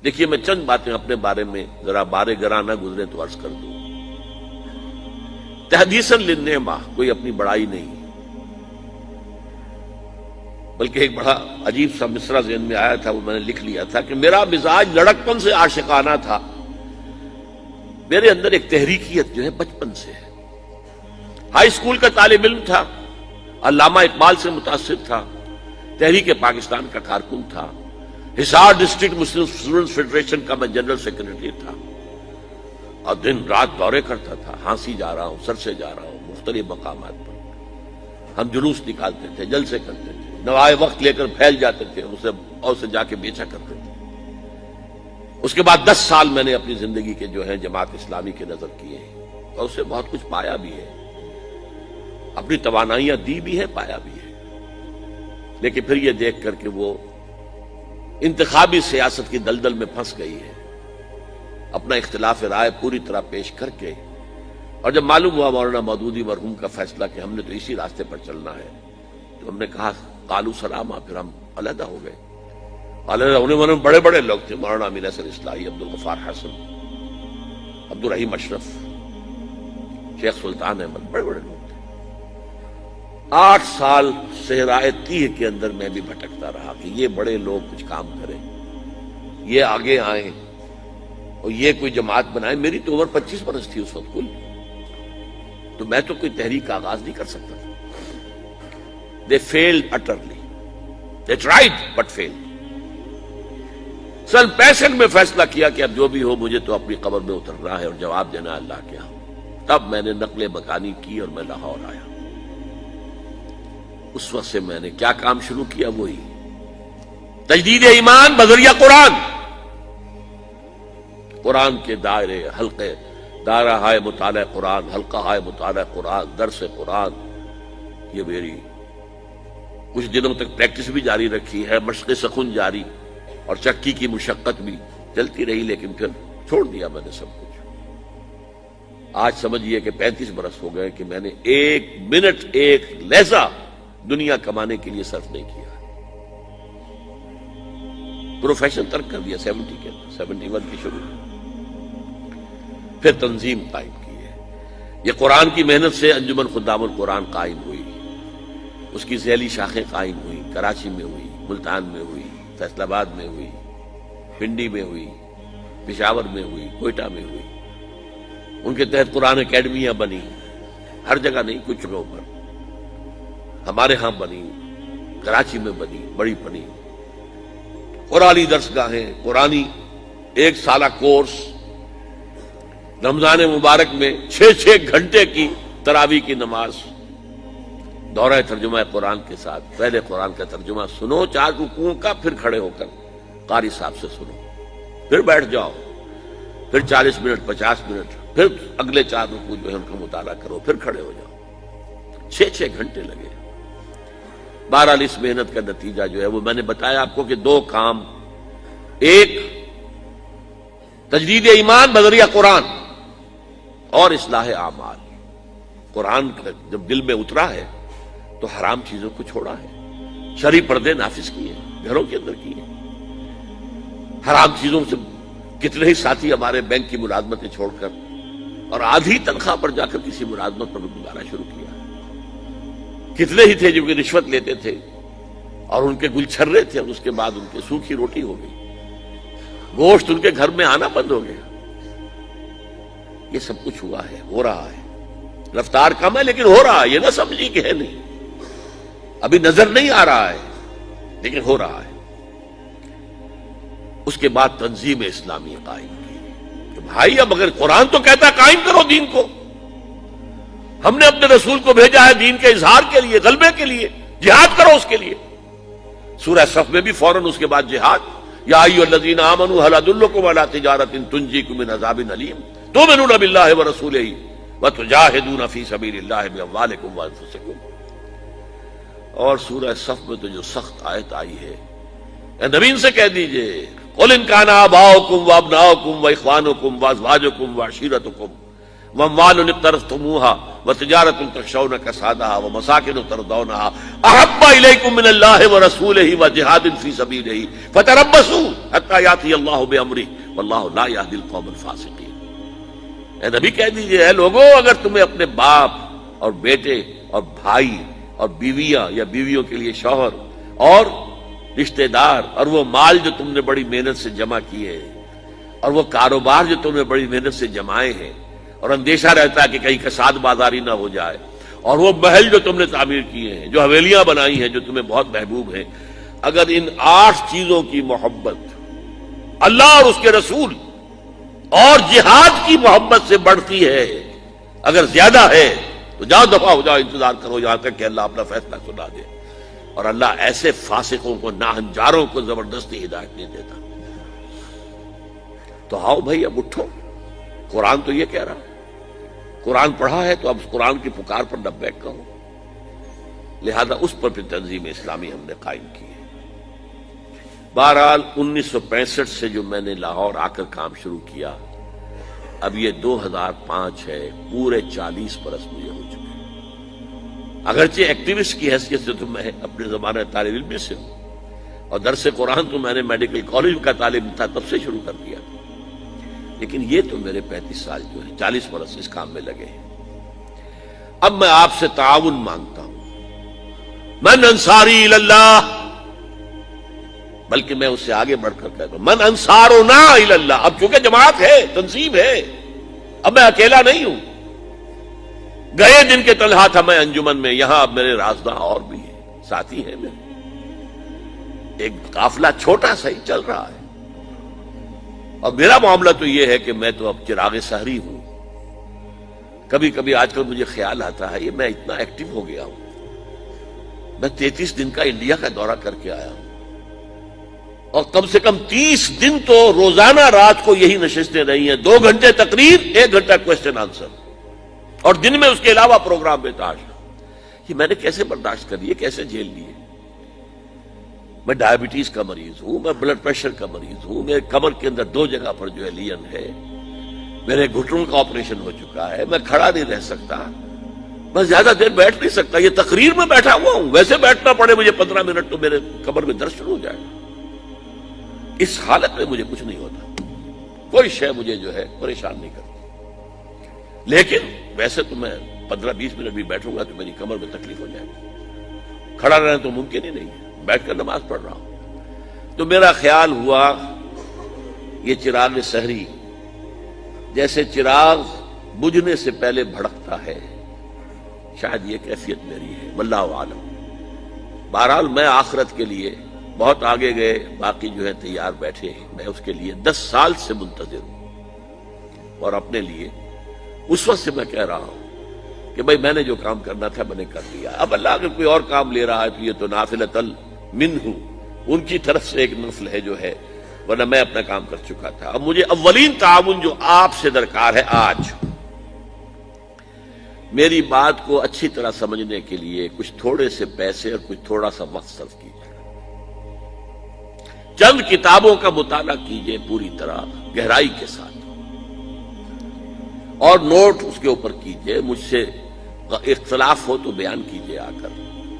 دیکھیے میں چند باتیں اپنے بارے میں ذرا بارے گراں نہ گزرے تو عرض کر دوں. تحدیثاً للنعمہ، کوئی اپنی بڑائی نہیں، بلکہ ایک بڑا عجیب سا مصرع ذہن میں آیا تھا، وہ میں نے لکھ لیا تھا کہ میرا مزاج لڑکپن سے عاشقانہ تھا. میرے اندر ایک تحریکیت جو ہے بچپن سے ہے. ہائی اسکول کا طالب علم تھا، علامہ اقبال سے متاثر تھا، تحریک پاکستان کا کارکن تھا، حصار ڈسٹرکٹ مسلم اسٹوڈنٹس فیڈریشن کا میں جنرل سیکرٹری تھا، اور دن رات دورے کرتا تھا. ہانسی جا رہا ہوں، سر سے جا رہا ہوں، مختلف مقامات پر ہم جلوس نکالتے تھے، جلسے کرتے تھے، نوائے وقت لے کر پھیل جاتے تھے، اسے جا کے بیچا کرتے تھے. اس کے بعد 10 سال میں نے اپنی زندگی کے جو ہے جماعت اسلامی کے نظر کیے ہیں، اور اسے بہت کچھ پایا بھی ہے، اپنی توانائیاں دی بھی ہے، پایا بھی ہے. لیکن پھر یہ دیکھ کر کہ وہ انتخابی سیاست کی دلدل میں پھنس گئی ہے، اپنا اختلاف رائے پوری طرح پیش کر کے، اور جب معلوم ہوا مولانا مودودی مرحوم کا فیصلہ کہ ہم نے تو اسی راستے پر چلنا ہے، تو ہم نے کہا قالوا سلاما، پھر ہم علیحدہ ہو گئے. علیحدہ ہونے والے بڑے بڑے لوگ تھے، مولانا امین احسن اصلاحی، عبدالغفار حسن، عبدالرحیم اشرف، شیخ سلطان احمد، بڑے بڑے لوگ تھے. 8 سال صحرائے تیہ کے اندر میں بھی بھٹکتا رہا کہ یہ بڑے لوگ کچھ کام کریں، یہ آگے آئیں اور یہ کوئی جماعت بنائیں. میری تو عمر 25 برس تھی اس وقت کل، تو میں تو کوئی تحریک کا آغاز نہیں کر سکتا تھا. They failed utterly. They tried but failed. سن 65 میں فیصلہ کیا کہ اب جو بھی ہو مجھے تو اپنی قبر میں اترنا ہے اور جواب دینا ہے اللہ کے ہاں. تب میں نے نقل مکانی کی اور میں لاہور آیا. اس وقت سے میں نے کیا کام شروع کیا؟ وہی تجدید ایمان بذریعہ قرآن. قرآن کے دائرے، حلقے، دائرہ ہائے مطالعہ قرآن، حلقہ ہائے مطالعہ قرآن، درس قرآن، یہ میری کچھ دنوں تک پریکٹس بھی جاری رکھی ہے، مشق سخن جاری، اور چکی کی مشقت بھی چلتی رہی. لیکن پھر چھوڑ دیا میں نے سب کچھ. آج سمجھئے کہ 35 برس ہو گئے کہ میں نے 1 منٹ 1 لہجہ دنیا کمانے کے لیے صرف نہیں کیا. پروفیشن ترک کر دیا 70 کے اندر، 71 کی شروع. پھر تنظیم قائم کی ہے. یہ قرآن کی محنت سے انجمن خدام القرآن قائم ہوئی، اس کی ذیلی شاخیں قائم ہوئی. کراچی میں ہوئی، ملتان میں ہوئی، فیصل آباد میں ہوئی، پنڈی میں ہوئی، پشاور میں ہوئی، کوئٹہ میں ہوئی. ان کے تحت قرآن اکیڈمیاں بنی، ہر جگہ نہیں، کچھ جگہوں پر. ہمارے ہاں بنی، کراچی میں بنی، بڑی بنی. قرآنی درسگاہیں، قرآنی 1 سالہ کورس، رمضان مبارک میں 6 گھنٹے کی تراویح کی نماز، دورہ ترجمہ قرآن کے ساتھ. پہلے قرآن کا ترجمہ سنو 4 رکوعوں کا، پھر کھڑے ہو کر قاری صاحب سے سنو، پھر بیٹھ جاؤ، پھر 40 منٹ 50 منٹ، پھر اگلے 4 رکوع جو ہے ان کا مطالعہ کرو، پھر کھڑے ہو جاؤ. 6 گھنٹے لگے. بہرحال اس محنت کا نتیجہ جو ہے وہ میں نے بتایا آپ کو کہ 2 کام: ایک تجدید ایمان بذریعہ قرآن، اور اصلاح اعمال. قرآن جب دل میں اترا ہے تو حرام چیزوں کو چھوڑا ہے، شرعی پردے نافذ کیے، گھروں کے اندر کیے. حرام چیزوں سے کتنے ہی ساتھی ہمارے بینک کی ملازمتیں چھوڑ کر اور آدھی تنخواہ پر جا کر کسی ملازمت پر گزارنا شروع کیا. کتنے ہی تھے جو کہ رشوت لیتے تھے اور ان کے گل چھرے تھے، اور اس کے بعد ان کے سوکھی روٹی ہو گئی، گوشت ان کے گھر میں آنا بند ہو گیا. یہ سب کچھ ہوا ہے، ہو رہا ہے. رفتار کم ہے لیکن ہو رہا ہے. یہ نہ سمجھی کہ ہے نہیں، ابھی نظر نہیں آ رہا ہے لیکن ہو رہا ہے. اس کے بعد تنظیم اسلامی قائم کی کہ بھائی اب اگر قرآن تو کہتا ہے قائم کرو دین کو، ہم نے اپنے رسول کو بھیجا ہے دین کے اظہار کے لیے، غلبے کے لیے، جہاد کرو اس کے لیے. سورہ صف میں بھی فوراً اس کے بعد جہاد. یا ایھا الذین آمنوا ھل ادلکم علی تجارۃ تنجیکم من عذاب علیم تؤمنون باللہ ورسولہ وتجاہدون فی سبیل اللہ باموالکم وانفسکم. اور سورہ صف میں تو جو سخت آیت آئی ہے، اے نبی ان سے کہہ دیجئے قل ان کان آباؤکم وابناؤکم واخوانکم وازواجکم وعشیرتکم واموال اقترفتموها وتجارۃ تخشون کسادها ومساکن ترضونها احب الیکم من اللہ ورسولہ وجہاد فی سبیلہ فتربصوا حتی یاتی اللہ بامرہ واللہ لا یہدی القوم الفاسقین۔ اے نبی کہہ دیجئے اے لوگوں، اگر تمہیں اپنے باپ اور بیٹے اور بھائی اور بیویاں یا بیویوں کے لیے شوہر اور رشتہ دار اور وہ مال جو تم نے بڑی محنت سے جمع کیے اور وہ کاروبار جو تم نے بڑی محنت سے جمائے ہیں اور اندیشہ رہتا ہے کہ کہیں کساد بازاری نہ ہو جائے، اور وہ محل جو تم نے تعمیر کیے ہیں، جو حویلیاں بنائی ہیں جو تمہیں بہت محبوب ہیں، اگر ان 8 چیزوں کی محبت اللہ اور اس کے رسول اور جہاد کی محبت سے بڑھتی ہے، اگر زیادہ ہے تو جاؤ دفعہ ہو جاؤ، انتظار کرو یہاں تک کہ اللہ اپنا فیصلہ سنا دے۔ اور اللہ ایسے فاسقوں کو، ناہنجاروں کو زبردستی ہدایت نہیں دیتا۔ تو آؤ بھائی اب اٹھو، قرآن تو یہ کہہ رہا، قرآن پڑھا ہے تو اب اس قرآن کی پکار پر لبیک کہو۔ لہذا اس پر پھر تنظیم اسلامی ہم نے قائم کی ہے۔ بہرحال 1965 سے جو میں نے لاہور آ کر کام شروع کیا، اب یہ 2005 ہے، پورے 40 برس مجھے ہو چکے۔ اگرچہ ایکٹیوسٹ کی حیثیت سے تو میں اپنے زمانہ طالب علم سے ہوں، اور درس قرآن تو میں نے میڈیکل کالج کا طالب تھا تب سے شروع کر دیا تھا، لیکن یہ تو میرے 35 سال جو ہے، 40 برس اس کام میں لگے ہیں۔ اب میں آپ سے تعاون مانگتا ہوں، من انصاری اللہ، بلکہ میں اس سے آگے بڑھ کر کہتا ہوں من انصارنا اللہ۔ اب چونکہ جماعت ہے، تنظیم ہے، اب میں اکیلا نہیں ہوں۔ گئے دن کے تنہا تھا میں انجمن میں، یہاں اب میرے رازداں اور بھی ہیں، ساتھی ہیں میرے، ایک قافلہ چھوٹا سا ہی چل رہا ہے۔ اور میرا معاملہ تو یہ ہے کہ میں تو اب چراغ سحری ہوں۔ کبھی کبھی آج کل مجھے خیال آتا ہے یہ میں اتنا ایکٹیو ہو گیا ہوں، میں 33 دن کا انڈیا کا دورہ کر کے آیا ہوں، اور کم سے کم 30 دن تو روزانہ رات کو یہی نشستیں رہی ہیں، 2 گھنٹے تقریر، 1 گھنٹہ کوسچن آنسر، اور دن میں اس کے علاوہ پروگرام بے تحاشا۔ یہ میں نے کیسے برداشت کر لیے، کیسے جھیل لیے؟ میں ڈائبٹیز کا مریض ہوں، میں بلڈ پریشر کا مریض ہوں، میرے کمر کے اندر 2 جگہ پر جو ہے لین ہے، میرے گھٹنوں کا آپریشن ہو چکا ہے، میں کھڑا نہیں رہ سکتا، میں زیادہ دیر بیٹھ نہیں سکتا، یہ تقریر میں بیٹھا ہوا ہوں، ویسے بیٹھنا پڑے مجھے 15 منٹ تو میرے کمر میں درد شروع ہو جائے گا۔ اس حالت میں مجھے کچھ نہیں ہوتا، کوئی شے مجھے جو ہے پریشان نہیں کرتی، لیکن ویسے تو میں 15-20 منٹ بھی بیٹھوں گا تو میری کمر میں تکلیف ہو جائے گی، کھڑا رہنا تو ممکن ہی نہیں ہے، بیٹھ کر نماز پڑھ رہا ہوں۔ تو میرا خیال ہوا یہ چراغ سحری جیسے چراغ بجھنے سے پہلے بھڑکتا ہے، شاید یہ کیفیت میری ہے، واللہ عالم۔ بہرحال میں آخرت کے لیے بہت آگے گئے، باقی جو ہے تیار بیٹھے ہیں، میں اس کے لیے 10 سال سے منتظر ہوں، اور اپنے لیے اس وقت سے میں کہہ رہا ہوں کہ بھائی میں نے جو کام کرنا تھا میں نے کر لیا، اب اللہ اگر کوئی اور کام لے رہا ہے تو یہ تو نافلۃ منہ، ان کی طرف سے ایک نفل ہے جو ہے، ورنہ میں اپنا کام کر چکا تھا۔ اب مجھے اولین تعاون جو آپ سے درکار ہے، آج میری بات کو اچھی طرح سمجھنے کے لیے کچھ تھوڑے سے پیسے اور کچھ تھوڑا سا وقت صرف کیجیے، چند کتابوں کا مطالعہ کیجیے پوری طرح گہرائی کے ساتھ، اور نوٹ اس کے اوپر کیجیے، مجھ سے اختلاف ہو تو بیان کیجیے آ کر،